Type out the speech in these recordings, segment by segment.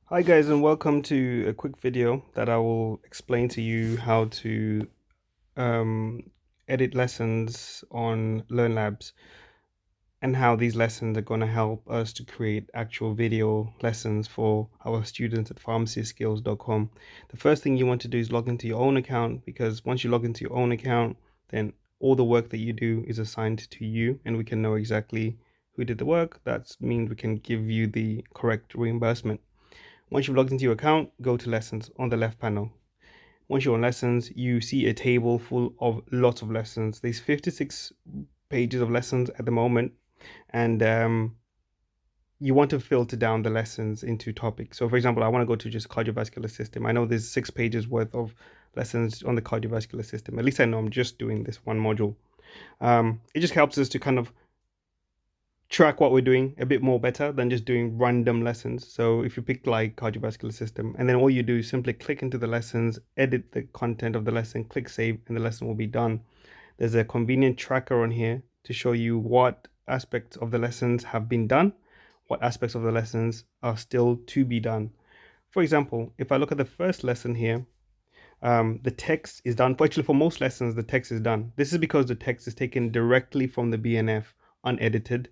Hi guys, and welcome to a quick video that I will explain to you how to um, edit lessons on LearnLabs and how these lessons are going to help us to create actual video lessons for our students at pharmacyskills.com. The first thing you want to do is log into your own account, because once you log into your own account, then all the work that you do is assigned to you and we can know exactly who did the work. That means we can give you the correct reimbursement. Once you've logged into your account, go to lessons on the left panel. Once you're on lessons, you see a table full of lots of lessons. There's 56 pages of lessons at the moment, and you want to filter down the lessons into topics. So, for example, I want to go to just cardiovascular system. I know there's 6 pages worth of lessons on the cardiovascular system. At least I know I'm just doing this one module. It just helps us to kind of track what we're doing a bit more better than just doing random lessons. So if you pick like cardiovascular system, and then all you do is simply click into the lessons, edit the content of the lesson, click save, and the lesson will be done. There's a convenient tracker on here to show you what aspects of the lessons have been done, what aspects of the lessons are still to be done. For example, if I look at the first lesson here, the text is done. Actually, for most lessons, the text is done. This is because the text is taken directly from the BNF, unedited,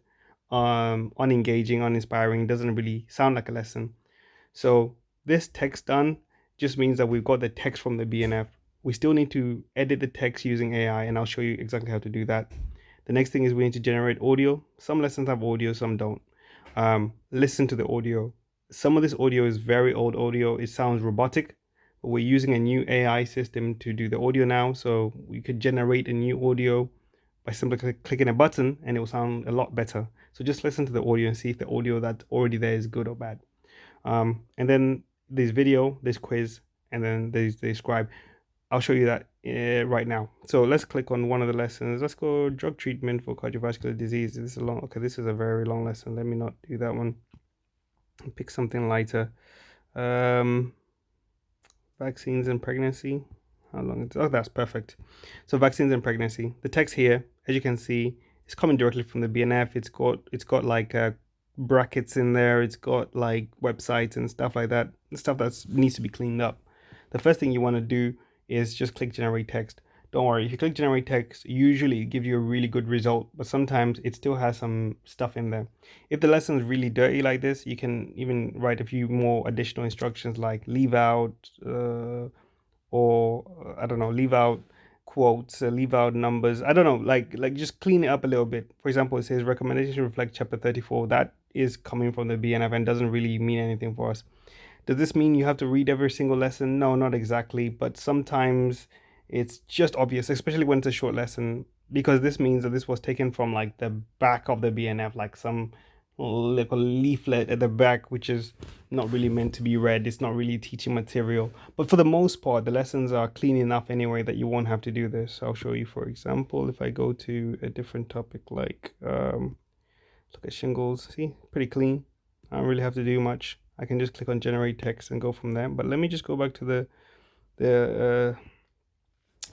unengaging, uninspiring, doesn't really sound like a lesson. So this text done just means that we've got the text from the BNF. We still need to edit the text using AI, and I'll show you exactly how to do that. The next thing is we need to generate audio. Some lessons have audio, some don't. Listen to the audio. Some of this audio is very old audio. It sounds robotic, but we're using a new AI system to do the audio now. So we could generate a new audio by simply clicking a button, and it will sound a lot better. So just listen to the audio and see if the audio that's already there is good or bad. And then there's video, there's quiz, and then there's the scribe. I'll show you that right now. So let's click on one of the lessons. Let's go drug treatment for cardiovascular disease. This is a long, okay, this is a very long lesson. Let me not do that one. Pick something lighter. Um, Vaccines and pregnancy. How long it's, oh, that's perfect. So vaccines and pregnancy. The text here, as you can see, is coming directly from the BNF. It's got like brackets in there. It's got like websites and stuff like that. Stuff that needs to be cleaned up. The first thing you want to do is just click generate text. Don't worry, if you click generate text, usually it gives you a really good result, but sometimes it still has some stuff in there. If the lesson is really dirty like this, you can even write a few more additional instructions like leave out or I don't know, leave out quotes, leave out numbers. I don't know, like just clean it up a little bit. For example, it says recommendation reflect chapter 34. That is coming from the BNF and doesn't really mean anything for us. Does this mean you have to read every single lesson? No, not exactly, but sometimes it's just obvious, especially when it's a short lesson, because this means that this was taken from like the back of the BNF, like some little leaflet at the back, which is not really meant to be read. It's not really teaching material. But for the most part, the lessons are clean enough anyway that you won't have to do this. I'll show you, for example, if I go to a different topic like look at shingles, see, pretty clean. I don't really have to do much. I can just click on generate text and go from there. But let me just go back to the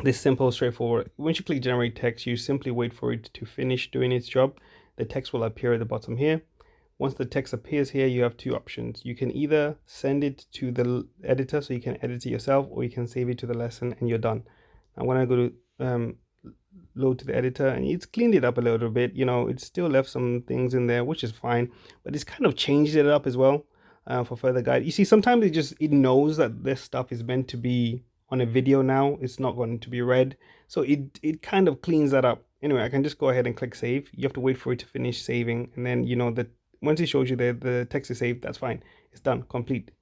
this simple, straightforward. Once you click generate text, you simply wait for it to finish doing its job. The text will appear at the bottom here. Once the text appears here, you have two options. You can either send it to the editor so you can edit it yourself, or you can save it to the lesson and you're done. Now when I go to load to the editor, and it's cleaned it up a little bit, it's still left some things in there, which is fine, but it's kind of changed it up as well for further guide. You see, sometimes it knows that this stuff is meant to be on a video now. It's not going to be read, so it kind of cleans that up. Anyway, I can just go ahead and click save. You have to wait for it to finish saving, and then that once it shows you the text is saved, that's fine. It's done, complete.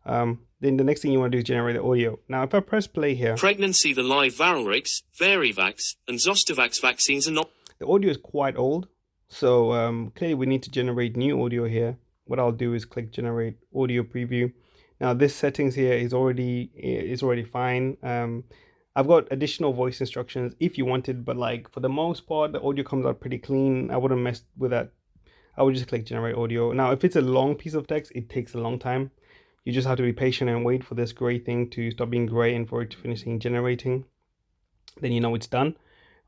Then the next thing you want to do is generate the audio. Now, if I press play here, Pregnancy, the live Varilrix, Varivax, and Zostavax vaccines are not. the audio is quite old, so clearly we need to generate new audio here. What I'll do is click generate audio preview. Now this settings here is already fine. I've got additional voice instructions if you wanted, but like for the most part, the audio comes out pretty clean. I wouldn't mess with that. I would just click generate audio. Now, if it's a long piece of text, it takes a long time. You just have to be patient and wait for this gray thing to stop being gray and for it to finish generating. Then you know it's done.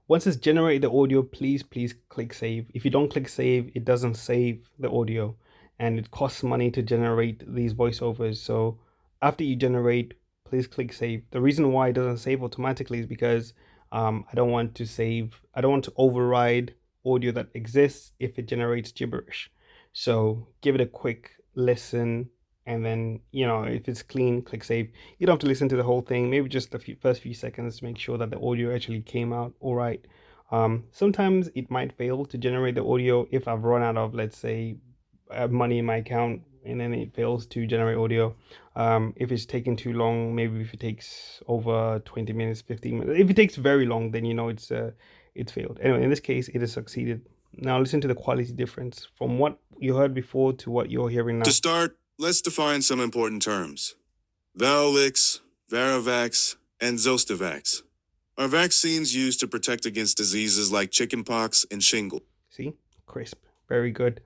Once it's generated the audio, please click save. If you don't click save, it doesn't save the audio. and it costs money to generate these voiceovers. So after you generate, please click save. The reason why it doesn't save automatically is because I don't want to override audio that exists if it generates gibberish. So give it a quick listen, and then, if it's clean, click save. You don't have to listen to the whole thing, maybe just the first few seconds to make sure that the audio actually came out all right. Sometimes it might fail to generate the audio if I've run out of, let's say, money in my account, and then it fails to generate audio. If it's taking too long, maybe if it takes over 20 minutes, 15 minutes, if it takes very long, then it's failed. Anyway, in this case, it has succeeded. Now listen to the quality difference from what you heard before to what you're hearing now. To start, let's define some important terms. Valrix, Varivax, and Zostavax are vaccines used to protect against diseases like chickenpox and shingles. See, crisp, very good.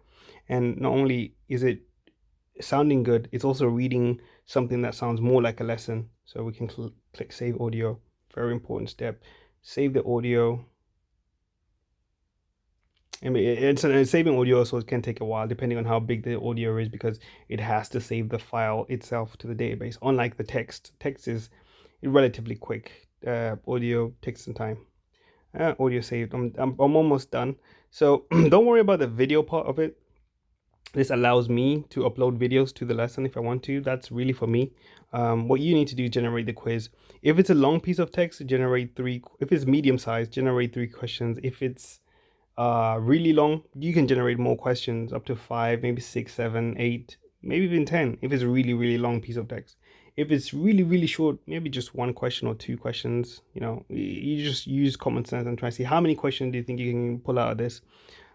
And not only is it sounding good, it's also reading something that sounds more like a lesson. So we can click save audio. Very important step. Save the audio. I mean, it's saving audio also can take a while depending on how big the audio is, because it has to save the file itself to the database. Unlike the text is relatively quick. Audio takes some time. Audio saved. I'm almost done. So don't worry about the video part of it. This allows me to upload videos to the lesson if I want to. That's really for me. What you need to do is generate the quiz. If it's a long piece of text, generate 3. If it's medium sized, generate 3 questions. If it's really long, you can generate more questions, up to 5, maybe 6, 7, 8, maybe even 10 if it's a really, really long piece of text. If it's really, really short, maybe just 1 question or 2 questions. You just use common sense and try to see how many questions do you think you can pull out of this.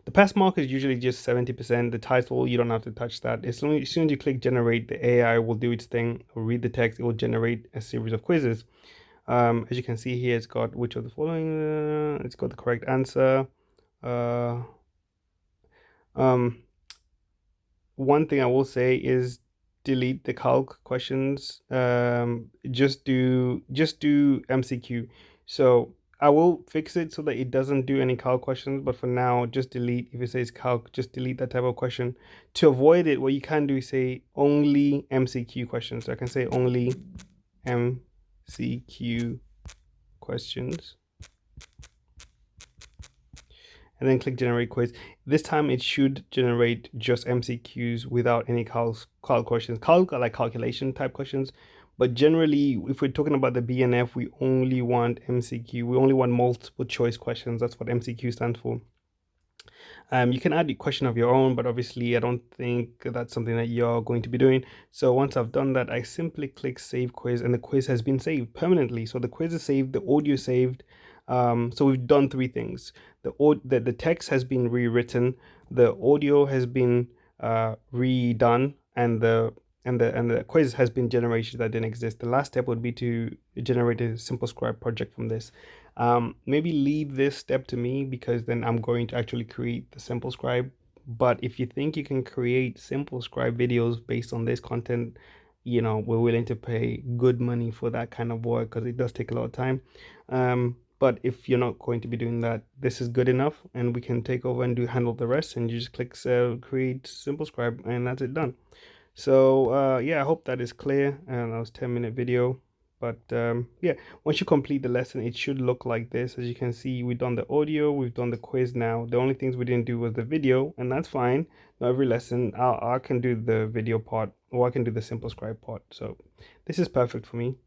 The pass mark is usually just 70%. The title, you don't have to touch that. As soon as you click generate, the AI will do its thing. It will read the text. It will generate a series of quizzes. As you can see here, it's got which of the following. It's got the correct answer. One thing I will say is delete the calc questions. Just do MCQ. So I will fix it so that it doesn't do any calc questions, but for now, just delete. If it says calc, just delete that type of question. To avoid it, what you can do is say only MCQ questions. So I can say only MCQ questions, and then click generate quiz. This time it should generate just MCQs without any calc questions. Calc are like calculation type questions, but generally, if we're talking about the BNF, we only want MCQ. We only want multiple choice questions. That's what MCQ stands for. You can add a question of your own, but obviously I don't think that's something that you're going to be doing. So once I've done that, I simply click save quiz, and the quiz has been saved permanently. So the quiz is saved, the audio is saved. So we've done 3 things. The text has been rewritten, the audio has been redone, and the quiz has been generated that didn't exist. The last step would be to generate a simple scribe project from this. Maybe leave this step to me, because then I'm going to actually create the simple scribe. But if you think you can create simple scribe videos based on this content, we're willing to pay good money for that kind of work, because it does take a lot of time. But if you're not going to be doing that, this is good enough, and we can take over and handle the rest, and you just click create simple scribe, and that's it, done. So yeah, I hope that is clear. And that was 10-minute video. But yeah, once you complete the lesson, it should look like this. As you can see, we've done the audio, we've done the quiz. Now the only things we didn't do was the video, and that's fine. Not every lesson I can do the video part, or I can do the simple scribe part. So this is perfect for me.